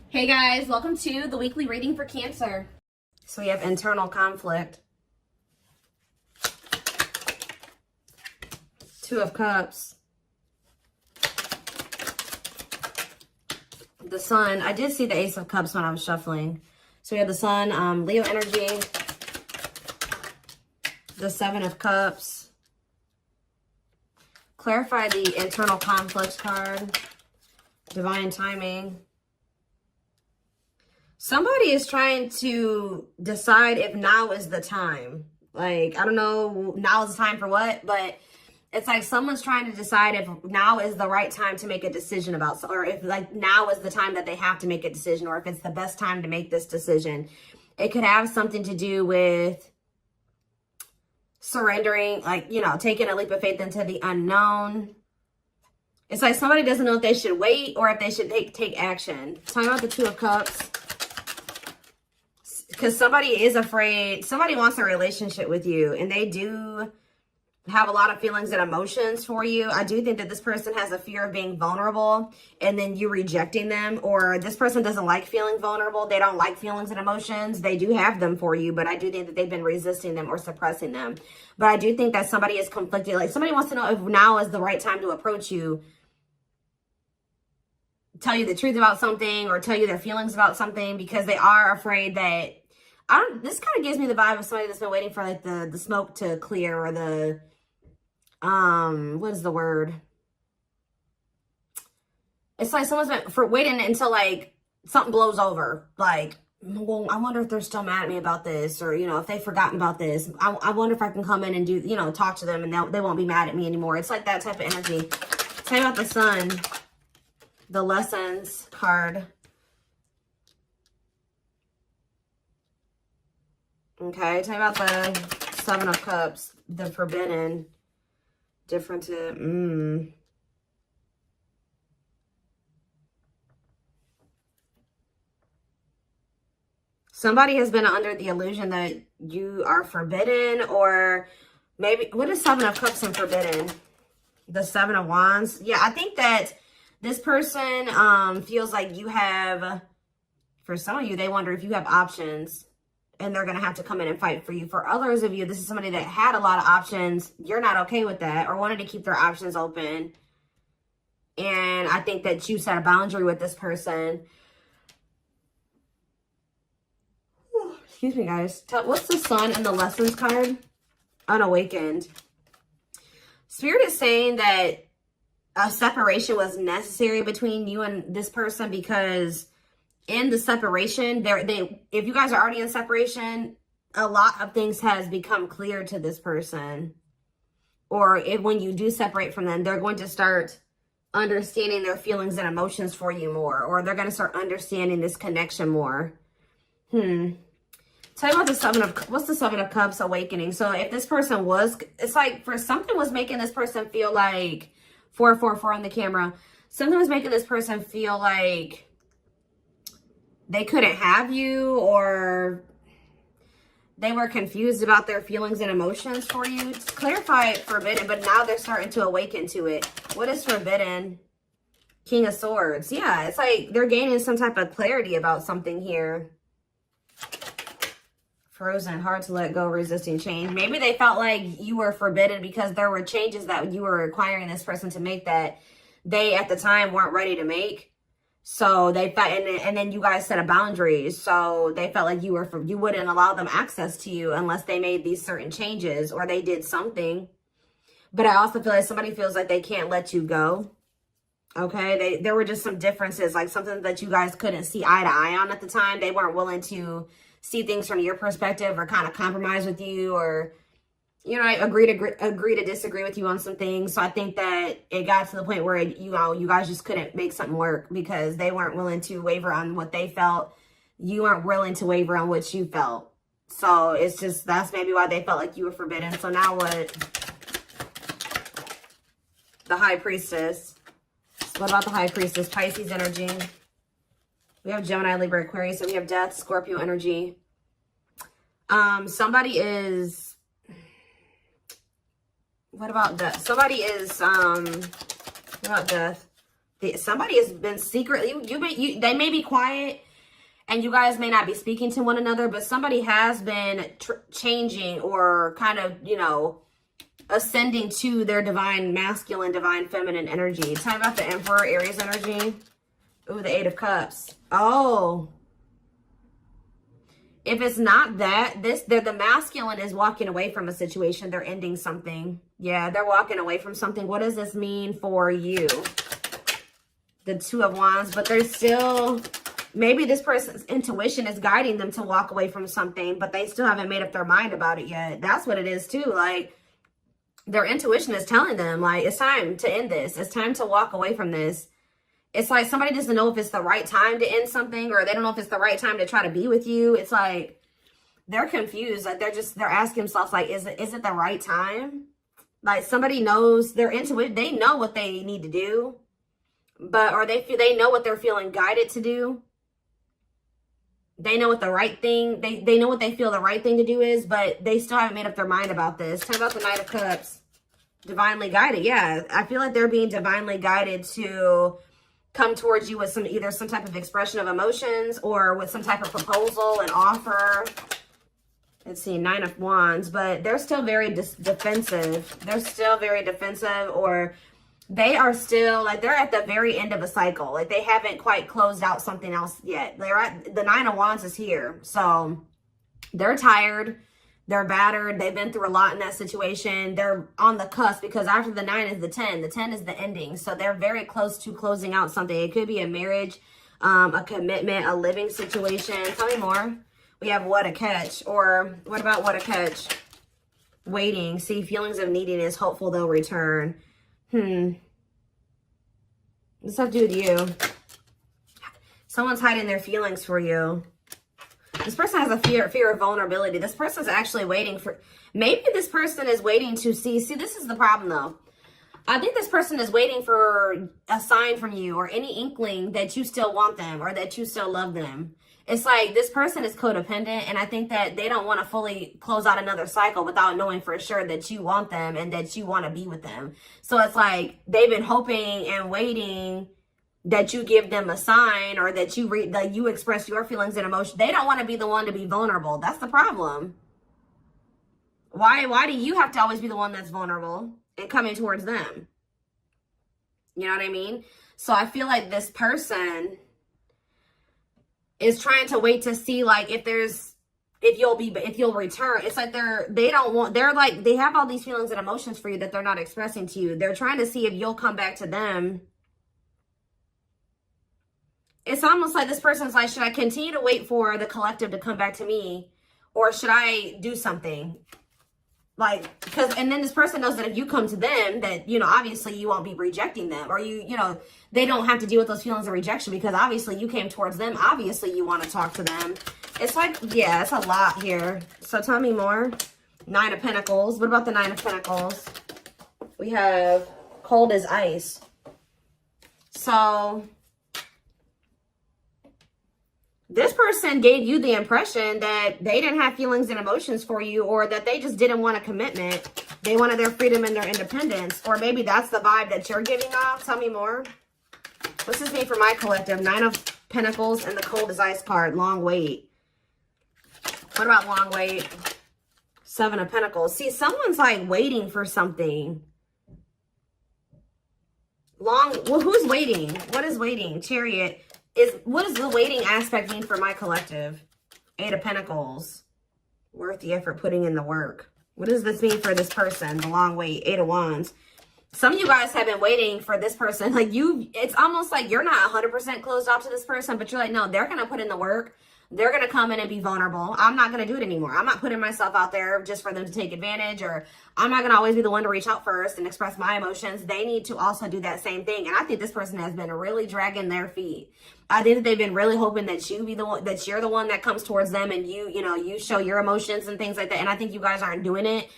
Hey guys, welcome to the weekly reading for Cancer. So we have internal conflict. Two of Cups. The Sun. I did see the Ace of Cups when I was shuffling. So we have the Sun, Leo energy. The Seven of Cups. Clarify the internal conflict card. Divine timing. Somebody is trying to decide if now is the time. Like, I don't know, now is the time for what, but it's like someone's trying to decide if now is the right time to make a decision about, or if like now is the time that they have to make a decision, or if it's the best time to make this decision. It could have something to do with surrendering, like, you know, taking a leap of faith into the unknown. It's like somebody doesn't know if they should wait or if they should take action. Talking about the Two of Cups. Because somebody is afraid, somebody wants a relationship with you, and they do have a lot of feelings and emotions for you. I do think that this person has a fear of being vulnerable and then you rejecting them, or this person doesn't like feeling vulnerable. They don't like feelings and emotions. They do have them for you, but I do think that they've been resisting them or suppressing them. But I do think that somebody is conflicted. Like somebody wants to know if now is the right time to approach you, tell you the truth about something, or tell you their feelings about something, because they are afraid that, this kind of gives me the vibe of somebody that's been waiting for like the smoke to clear, or the, what is the word? It's like someone's been waiting until like something blows over. Like, well, I wonder if they're still mad at me about this, or, you know, if they've forgotten about this. I wonder if I can come in and do, you know, talk to them and they won't be mad at me anymore. It's like that type of energy. Tell me about the Sun, the Lessons card. Okay, tell me about the Seven of Cups, the Forbidden, different to, Somebody has been under the illusion that you are forbidden, or maybe, what is Seven of Cups and Forbidden? The Seven of Wands. Yeah, I think that this person feels like you have, for some of you, they wonder if you have options, and they're going to have to come in and fight for you. For others of you, this is somebody that had a lot of options. You're not okay with that, or wanted to keep their options open. And I think that you set a boundary with this person. Excuse me, guys. What's the Sun and the Lessons card? Unawakened. Spirit is saying that a separation was necessary between you and this person, because in the separation, if you guys are already in separation, a lot of things has become clear to this person. Or when you do separate from them, they're going to start understanding their feelings and emotions for you more, or they're going to start understanding this connection more. Tell me about the Seven of, what's the Seven of Cups awakening? So if this person was, it's like for something was making this person feel like, 444 on the camera, something was making this person feel like they couldn't have you, or they were confused about their feelings and emotions for you. Just clarify forbidden, but now they're starting to awaken to it. What is forbidden? King of Swords. Yeah, it's like they're gaining some type of clarity about something here. Frozen, hard to let go, resisting change. Maybe they felt like you were forbidden because there were changes that you were requiring this person to make that they at the time weren't ready to make. So they felt, and then you guys set a boundary. So they felt like you wouldn't allow them access to you unless they made these certain changes or they did something. But I also feel like somebody feels like they can't let you go. Okay, there were just some differences, like something that you guys couldn't see eye to eye on at the time. They weren't willing to see things from your perspective, or kind of compromise with you, or, you know, agree to disagree with you on some things. So I think that it got to the point where, you know, you guys just couldn't make something work because they weren't willing to waver on what they felt. You weren't willing to waver on what you felt. So it's just, that's maybe why they felt like you were forbidden. So now what? The High Priestess. What about the High Priestess? Pisces energy. We have Gemini, Libra, Aquarius, and we have Death, Scorpio energy. Somebody is, what about Death? Somebody is, what about Death? Somebody has been secretly, they may be quiet and you guys may not be speaking to one another, but somebody has been changing or kind of, you know, ascending to their divine masculine, divine feminine energy. Talking about the Emperor, Aries energy. Ooh, the Eight of Cups. Oh. If it's not that, the masculine is walking away from a situation. They're ending something. Yeah, they're walking away from something. What does this mean for you? The Two of Wands, but they're still, maybe this person's intuition is guiding them to walk away from something, but they still haven't made up their mind about it yet. That's what it is too. Like, their intuition is telling them, like, it's time to end this. It's time to walk away from this. It's like somebody doesn't know if it's the right time to end something, or they don't know if it's the right time to try to be with you. It's like they're confused. Like they're asking themselves, like, is it the right time? Like somebody knows their intuition. They know what they need to do, or they know what they're feeling guided to do. They know what the right thing. They know what they feel the right thing to do is, but they still haven't made up their mind about this. Talk about the Knight of Cups. Divinely guided. Yeah, I feel like they're being divinely guided to come towards you with either some type of expression of emotions or with some type of proposal and offer. Let's see, Nine of Wands, but they're still very defensive. They're still very defensive, or they are still like they're at the very end of a cycle. Like they haven't quite closed out something else yet. The Nine of Wands is here. So they're tired. They're battered. They've been through a lot in that situation. They're on the cusp because after the 9 is the 10. The 10 is the ending. So they're very close to closing out something. It could be a marriage, a commitment, a living situation. Tell me more. We have What a Catch. Or what about What a Catch? Waiting. See, feelings of neediness. Hopeful they'll return. What's that do with you? Someone's hiding their feelings for you. This person has a fear of vulnerability. This person's actually waiting for, maybe this person is waiting to see this is the problem though. I think this person is waiting for a sign from you or any inkling that you still want them or that you still love them. It's like this person is codependent, and I think that they don't want to fully close out another cycle without knowing for sure that you want them and that you want to be with them. So it's like they've been hoping and waiting that you give them a sign or that you express your feelings and emotions. They don't want to be the one to be vulnerable. That's the problem. Why do you have to always be the one that's vulnerable and coming towards them? You know what I mean? So I feel like this person is trying to wait to see like if you'll return. It's like they have all these feelings and emotions for you that they're not expressing to you. They're trying to see if you'll come back to them. It's almost like this person's like, should I continue to wait for the collective to come back to me, or should I do something? Like, and then this person knows that if you come to them, that, you know, obviously you won't be rejecting them, or you know, they don't have to deal with those feelings of rejection because obviously you came towards them. Obviously you want to talk to them. It's like, yeah, it's a lot here. So tell me more. Nine of Pentacles. What about the Nine of Pentacles? We have cold as ice. So this person gave you the impression that they didn't have feelings and emotions for you, or that they just didn't want a commitment. They wanted their freedom and their independence. Or maybe that's the vibe that you're giving off. Tell me more. What's this mean for my collective? Nine of Pentacles and the cold as ice card. Long wait. What about long wait? Seven of Pentacles. See, someone's like waiting for something. Well, who's waiting? What is waiting? Chariot. What does the waiting aspect mean for my collective? Eight of Pentacles. Worth the effort, putting in the work. What does this mean for this person? The long wait. Eight of Wands. Some of you guys have been waiting for this person. Like it's almost like you're not 100% closed off to this person, but you're like, no, they're going to put in the work. They're going to come in and be vulnerable. I'm not going to do it anymore. I'm not putting myself out there just for them to take advantage, or I'm not going to always be the one to reach out first and express my emotions. They need to also do that same thing. And I think this person has been really dragging their feet. I think that they've been really hoping that you're the one that comes towards them and you show your emotions and things like that. And I think you guys aren't doing it.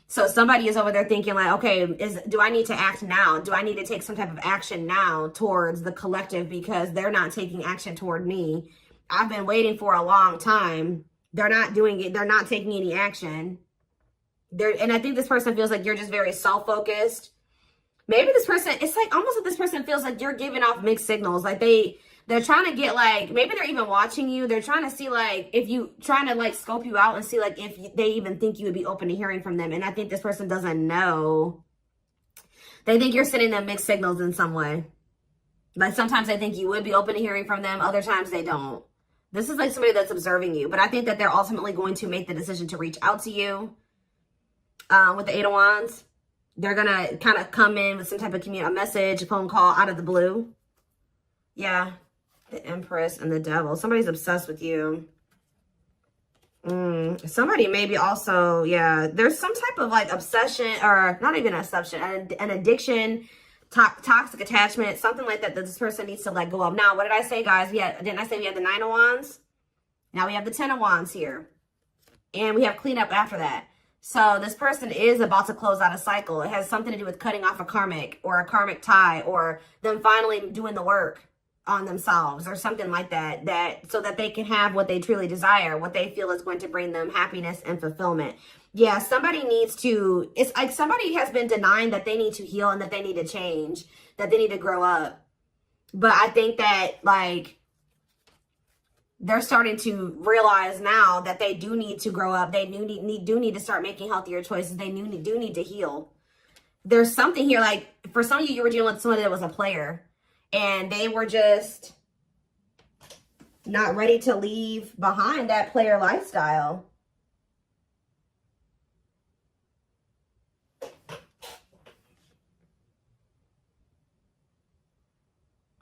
So somebody is over there thinking like, okay, do I need to act now? Do I need to take some type of action now towards the collective because they're not taking action toward me? I've been waiting for a long time. They're not doing it. They're not taking any action. And I think this person feels like you're just very self-focused. Maybe this person, it's like almost like this person feels like you're giving off mixed signals. Like they're trying to get like, maybe they're even watching you. They're trying to see like, if you, trying to like scope you out and see like if they even think you would be open to hearing from them. And I think this person doesn't know. They think you're sending them mixed signals in some way. Like sometimes they think you would be open to hearing from them. Other times they don't. This is like somebody that's observing you. But I think that they're ultimately going to make the decision to reach out to you. With the Eight of Wands. They're going to kind of come in with some type of a message, a phone call out of the blue. Yeah. The Empress and the Devil. Somebody's obsessed with you. Somebody maybe also, yeah. There's some type of like obsession, or not even an obsession, an addiction, toxic attachment, something like that this person needs to let go of. Now, what did I say, guys? Didn't I say we had the Nine of Wands? Now we have the Ten of Wands here. And we have cleanup after that. So this person is about to close out a cycle. It has something to do with cutting off a karmic or a karmic tie, or them finally doing the work on themselves or something like that, so that they can have what they truly desire, what they feel is going to bring them happiness and fulfillment. Yeah, somebody needs to, it's like somebody has been denying that they need to heal and that they need to change, that they need to grow up. But I think that like, they're starting to realize now that they do need to grow up. They do need to start making healthier choices. They do need to heal. There's something here, like for some of you, you were dealing with somebody that was a player and they were just not ready to leave behind that player lifestyle.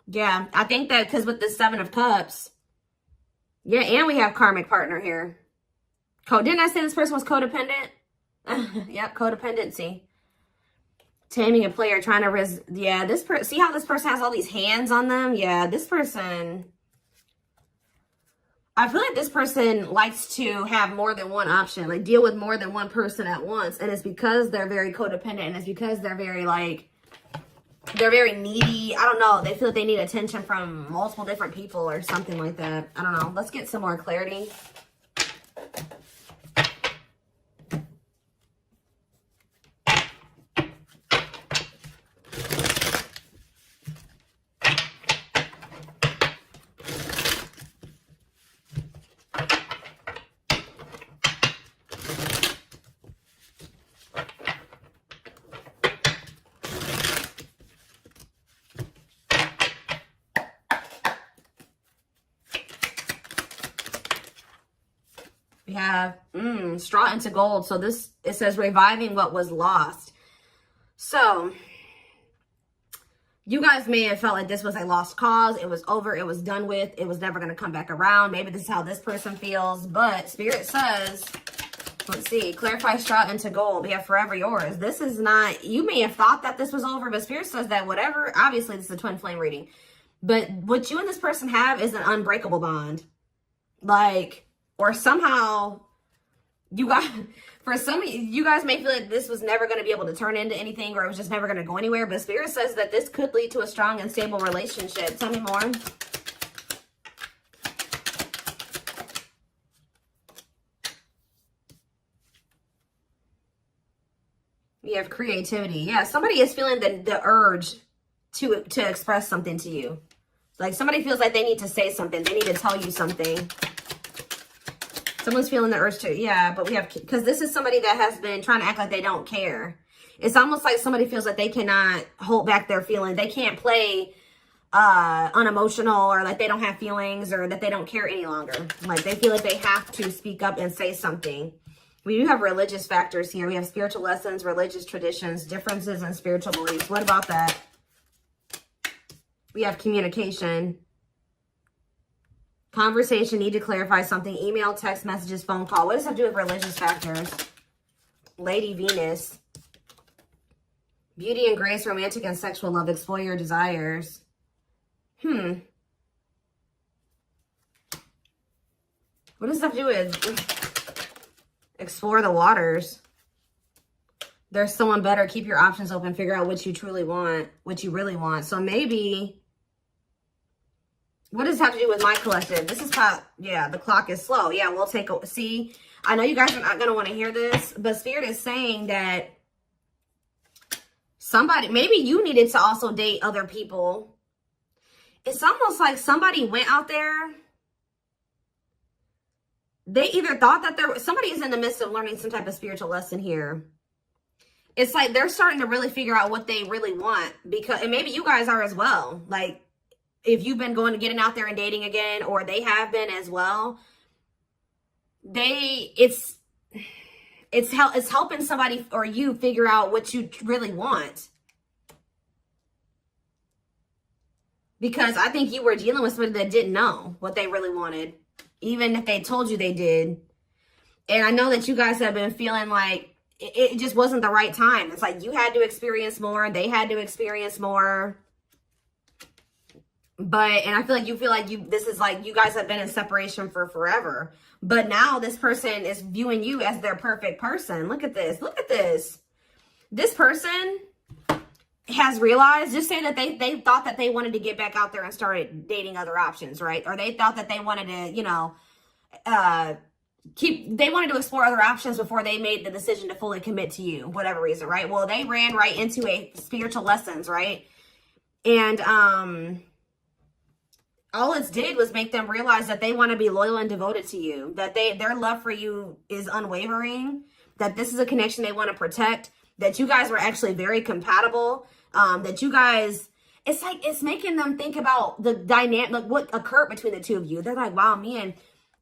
Yeah, I think that because with the Seven of Cups, yeah, and we have karmic partner here. Didn't I say this person was codependent? Yep, codependency. Taming a player, trying to yeah, this person, see how this person has all these hands on them? Yeah, this person, I feel like this person likes to have more than one option, like deal with more than one person at once. And it's because they're very codependent, and it's because they're very like, they're very needy. I don't know. They feel like they need attention from multiple different people or something like that. I don't know. Let's get some more clarity. We have straw into gold. So this, it says reviving what was lost. So you guys may have felt like this was a lost cause. It was over. It was done with. It was never going to come back around. Maybe this is how this person feels. But Spirit says, let's see, clarify straw into gold. We have forever yours. This is not, you may have thought that this was over, but Spirit says that whatever, obviously this is a twin flame reading. But what you and this person have is an unbreakable bond. Like, or somehow you guys, for some of you guys may feel like this was never going to be able to turn into anything, or it was just never going to go anywhere. But Spirit says that this could lead to a strong and stable relationship. Tell me more. We have creativity. Yeah, somebody is feeling the urge to express something to you. Like somebody feels like they need to say something. They need to tell you something. Someone's feeling the urge to, yeah, but we have, because this is somebody that has been trying to act like they don't care. It's almost like somebody feels like they cannot hold back their feelings. They can't play unemotional, or like they don't have feelings, or that they don't care any longer. Like they feel like they have to speak up and say something. We do have religious factors here. We have spiritual lessons, religious traditions, differences in spiritual beliefs. What about that? We have communication. Conversation, need to clarify something. Email, text messages, phone call. What does that do with religious factors? Lady Venus. Beauty and grace, romantic and sexual love. Explore your desires. What does that do with explore the waters? There's someone better. Keep your options open. Figure out what you truly want, what you really want. So maybe, what does this have to do with my collective? This is how, yeah, the clock is slow. Yeah, we'll take a, see, I know you guys are not going to want to hear this, but Spirit is saying that Somebody, maybe you needed to also date other people. It's almost like somebody went out there. They either thought that somebody is in the midst of learning some type of spiritual lesson here. It's like they're starting to really figure out what they really want, because, and maybe you guys are as well. Like, if you've been getting out there and dating again, or they have been as well, it's helping somebody or you figure out what you really want. Because I think you were dealing with somebody that didn't know what they really wanted, even if they told you they did. And I know that you guys have been feeling like it just wasn't the right time. It's like you had to experience more, they had to experience more. And I feel like this is like you guys have been in separation for forever. But now this person is viewing you as their perfect person. Look at this. Look at this. This person has realized, just say that they thought that they wanted to get back out there and started dating other options, right? Or they thought that they wanted to, you know, they wanted to explore other options before they made the decision to fully commit to you, whatever reason, right? Well, they ran right into a spiritual lessons, right? And all it did was make them realize that they want to be loyal and devoted to you, that their love for you is unwavering, that this is a connection they want to protect, that you guys were actually very compatible, that you guys, it's making them think about the dynamic, like what occurred between the two of you. They're like, wow, me and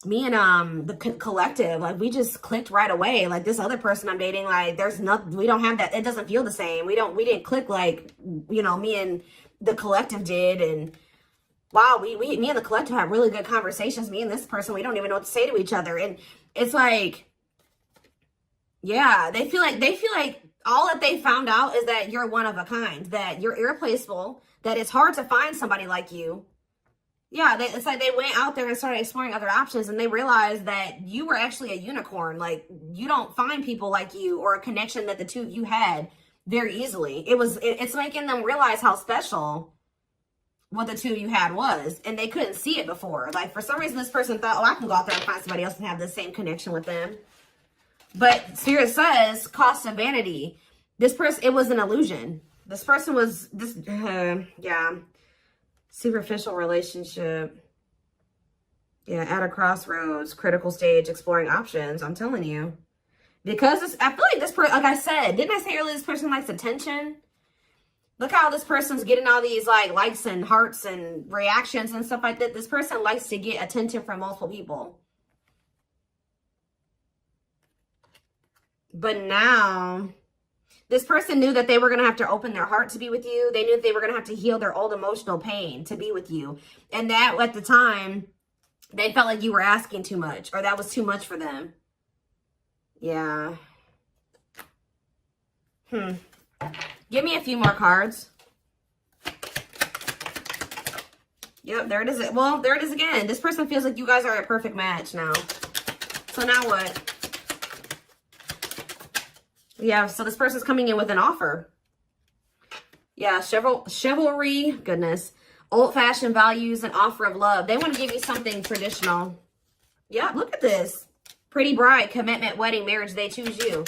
the collective, like we just clicked right away. Like this other person I'm dating, like there's nothing, we don't have that. It doesn't feel the same. We didn't click like, you know, me and the collective did. And wow, me and the collective have really good conversations. Me and this person, we don't even know what to say to each other. And it's like, yeah, they feel like all that they found out is that you're one of a kind, that you're irreplaceable, that it's hard to find somebody like you. Yeah, it's like they went out there and started exploring other options, and they realized that you were actually a unicorn. Like, you don't find people like you or a connection that the two of you had very easily. It's making them realize how special what the two of you had was, and they couldn't see it before. Like, for some reason, this person thought, oh, I can go out there and find somebody else and have the same connection with them. But Spirit says, cost of vanity. This person, it was an illusion. This person was, yeah, superficial relationship. Yeah, at a crossroads, critical stage, exploring options. I'm telling you. Because I feel like this person, like I said, didn't I say earlier, this person likes attention? Look how this person's getting all these like likes and hearts and reactions and stuff like that. This person likes to get attention from multiple people. But now, this person knew that they were going to have to open their heart to be with you. They knew that they were going to have to heal their old emotional pain to be with you. And that, at the time, they felt like you were asking too much, or that was too much for them. Yeah. Give me a few more cards. Yep, there it is. Well, there it is again. This person feels like you guys are a perfect match now. So now what? Yeah, so this person's coming in with an offer. Yeah, chivalry, goodness. Old-fashioned values and offer of love. They want to give you something traditional. Yeah, look at this. Pretty bride, commitment, wedding, marriage, they choose you.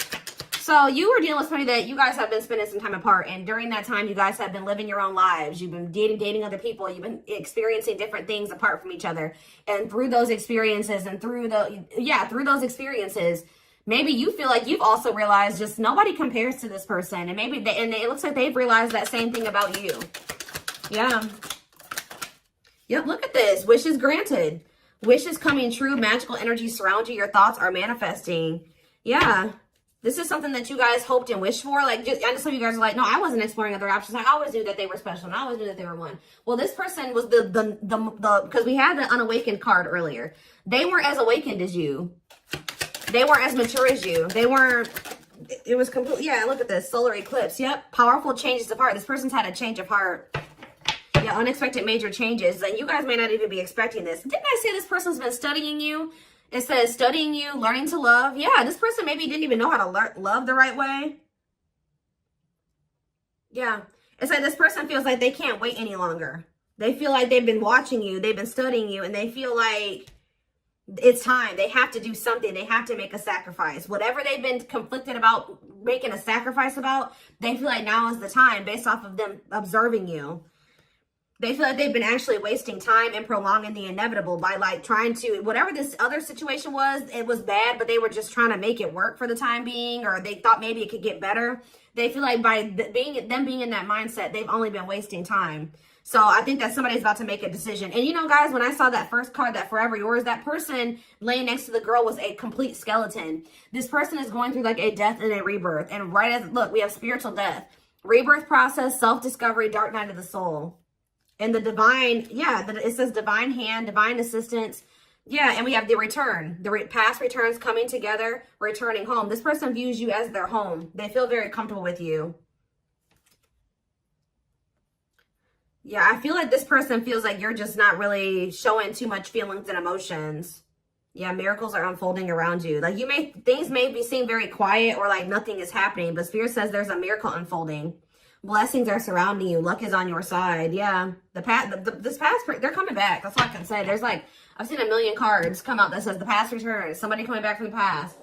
So you were dealing with somebody that you guys have been spending some time apart. And during that time, you guys have been living your own lives. You've been dating other people. You've been experiencing different things apart from each other. And through those experiences through those experiences, maybe you feel like you've also realized just nobody compares to this person. And maybe it looks like they've realized that same thing about you. Yeah. Yep, look at this. Wishes granted. Wishes coming true. Magical energy surround you. Your thoughts are manifesting. Yeah. This is something that you guys hoped and wished for. Like, I know some of you guys are like, no, I wasn't exploring other options. I always knew that they were special, and I always knew that they were one. Well, this person was because we had the unawakened card earlier. They weren't as awakened as you. They weren't as mature as you. They weren't, it was complete. Yeah, look at this. Solar eclipse. Yep. Powerful changes of heart. This person's had a change of heart. Yeah, unexpected major changes. And you guys may not even be expecting this. Didn't I say this person's been studying you? It says studying you, learning to love. Yeah, this person maybe didn't even know how to love the right way. Yeah. It's like this person feels like they can't wait any longer. They feel like they've been watching you. They've been studying you. And they feel like It's time. They have to do something. They have to make a sacrifice. Whatever they've been conflicted about making a sacrifice about, they feel like now is the time based off of them observing you. They feel like they've been actually wasting time and prolonging the inevitable by like trying to, whatever this other situation was, it was bad, but they were just trying to make it work for the time being, or they thought maybe it could get better. They feel like by being in that mindset, they've only been wasting time. So I think that somebody's about to make a decision. And you know, guys, when I saw that first card, that Forever Yours, that person laying next to the girl was a complete skeleton. This person is going through like a death and a rebirth. And right as, look, we have spiritual death, rebirth process, self-discovery, dark night of the soul. And the divine, yeah, it says divine hand, divine assistance. Yeah, and we have the return. The past returns coming together, returning home. This person views you as their home. They feel very comfortable with you. Yeah, I feel like this person feels like you're just not really showing too much feelings and emotions. Yeah, miracles are unfolding around you. Like things may seem very quiet or like nothing is happening, but Spirit says there's a miracle unfolding. Blessings are surrounding you. Luck is on your side. Yeah. This past, they're coming back. That's all I can say. There's like, I've seen a million cards come out that says the past returns. Somebody coming back from the past.